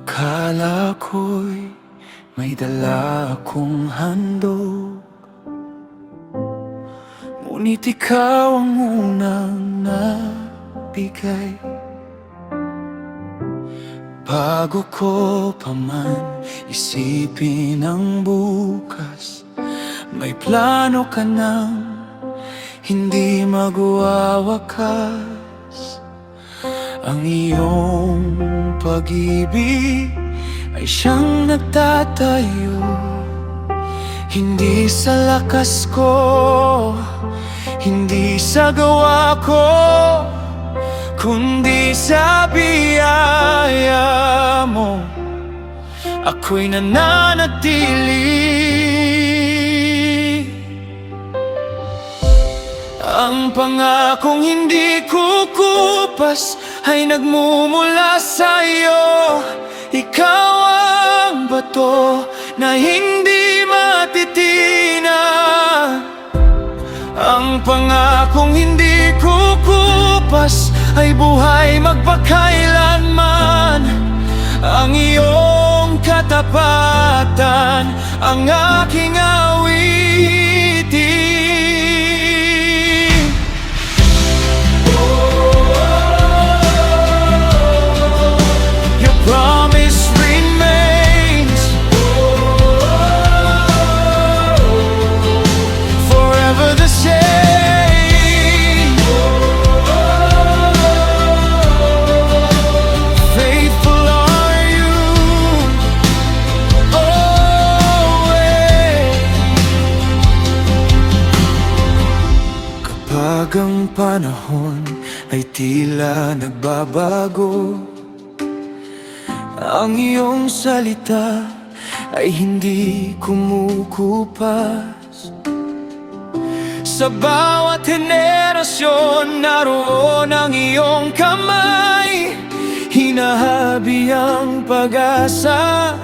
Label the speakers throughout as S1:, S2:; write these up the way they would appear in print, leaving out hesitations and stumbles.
S1: Akala ko'y may dala akong handog, ngunit ikaw ang unang nabigay. Bago ko pa man isipin ang bukas, may plano ka nang hindi magwawakas. Ang iyong pag-ibig ay siyang nagtatayo, hindi sa lakas ko, hindi sa gawa ko, kundi sa biyaya mo. Ako'y nananatili. Ang pangakong hindi kukupas ay nagmumula sa'yo. Ikaw ang bato na hindi matitinag. Ang pangakong hindi kukupas ay buhay magpakailanman. Ang iyong katapatan ang aking awitin. Your promise remains forever the same. Faithful are you always. Kapag ang panahon ay tila nagbabago, ang iyong salita ay hindi kumukupas. Sa bawat henerasyon naroon ang iyong kamay, hinahabi ang pag-asa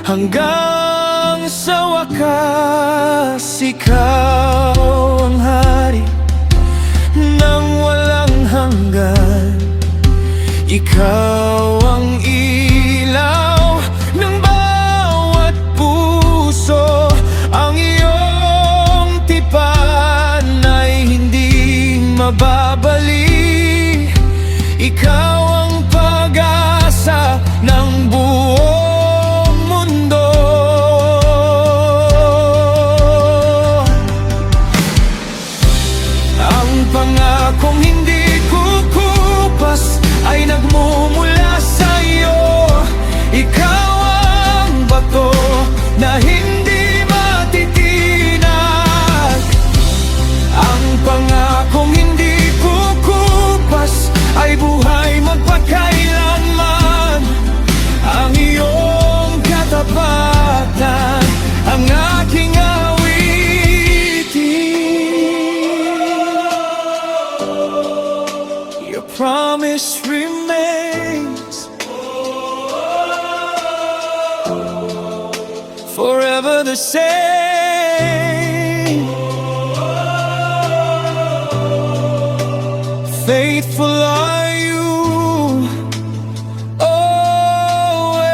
S1: hanggang sa wakas. Ikaw ang hari ng walang hanggan, ikaw ang ilaw ng bawat puso. Ang iyong tipan ay hindi mababali. Ikaw ang pag-asa ng buong mundo. Ang pangakong hindi kukupas ay nagmumula sa'yo. Ikaw ang bato na hindi matitinag. Ang pangakong hindi kukupas ay buhay magpakailanman. Ang iyong katapatan ang aking awitin. Your promise remains forever the same. Faithful are you always.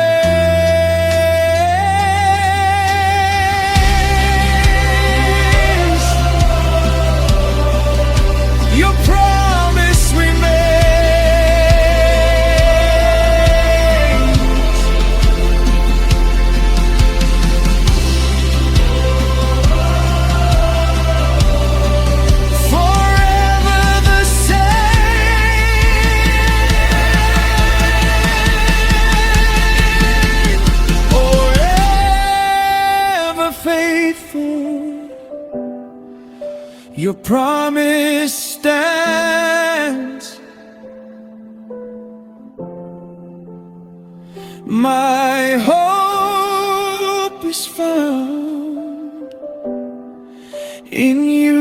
S1: Your promise remains forever the same. Forever faithful. Your promise stands. My hope is found in you.